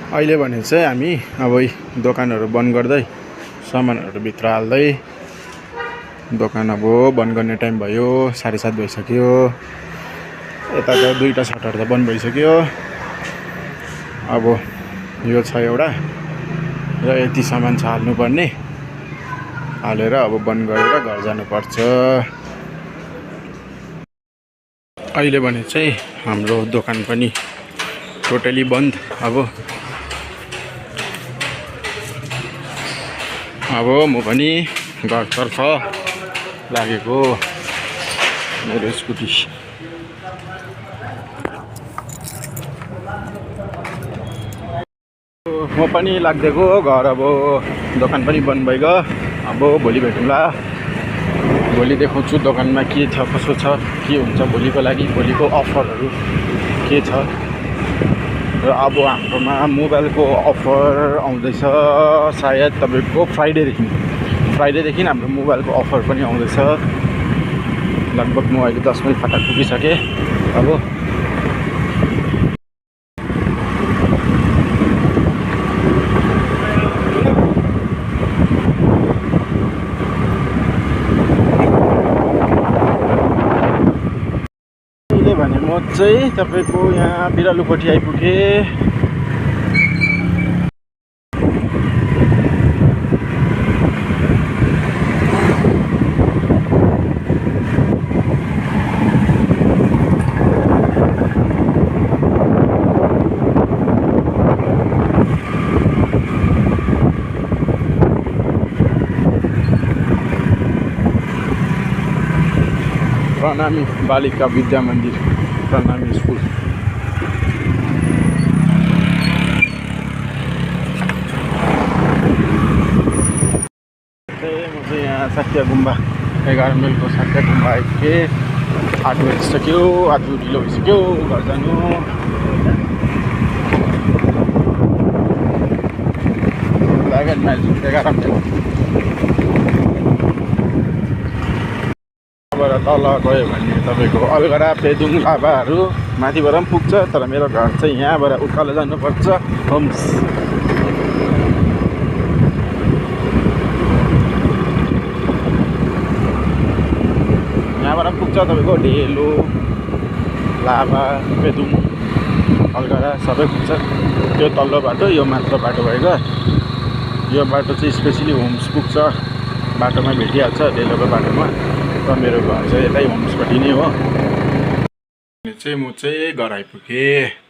अहिले भने चाहिँ हामी अब दोकानहरू बन्द गर्दै सामानहरू भित्र हाल्दै दोकान अब बन्द गर्ने टाइम भयो 7:30 भइसक्यो। यता त दुईटा सटर त बन्द भइसक्यो। अब यो छ एउटा र यति सामान छ हाल्नुपर्ने, हालेर अब बन्द गरेर घर जानुपर्छ। अहिले भने चाहिँ हाम्रो दोकान पनि टोटली बन्द। अब म पनि घरतर्फ लागेको मेरो स्कुटी। म पनि लाग्देको घर। अब दोकान पनि बन्द भइगयो। अब भोलि भेटौँला। भोलि देखाउँछु दोकानमा के छ कसो छ, के हुन्छ भोलिको लागि, भोलिको अफरहरू के छ। र अब हाम्रोमा मोबाइलको अफर आउँदैछ सायद तपाईँको फ्राइडेदेखि हाम्रो मोबाइलको अफर पनि आउँदैछ। लगभग म अहिले 10 माइल फाटक पुगिसकेँ। अब भने म चाहिँ तपाईँको यहाँ बिरालुपट्टि आइपुगेँ। प्रणामी बालिका विद्या मन्दिर, प्रणामी स्कुल। म चाहिँ यहाँ साक्या गुम्बा 11 माइलको साक्या गुम्बा आइपुगेँ। 8 बजिसक्यो, आज ढिलो भइसक्यो घर जानु। लागेन माइल 11 माइल। तल गयो भने तपाईँको अलगढा, पेदुङ, लाभाहरू माथिबाट पनि पुग्छ। तर मेरो घर चाहिँ यहाँबाट उकालो जानुपर्छ, होम्स। यहाँबाट पुग्छ तपाईँको डेलो, लाभा, पेदुङ, अलगढा सबै पुग्छ। त्यो तल्लो बाटो, यो मात्र बाटो भएका। यो बाटो चाहिँ स्पेसली होम्स पुग्छ। बाटोमा भेटिहाल्छ डेलोको बाटोमा। मेरो घर चाहिँ यतै होम्सपट्टि नै हो। म चाहिँ घर आइपुगेँ।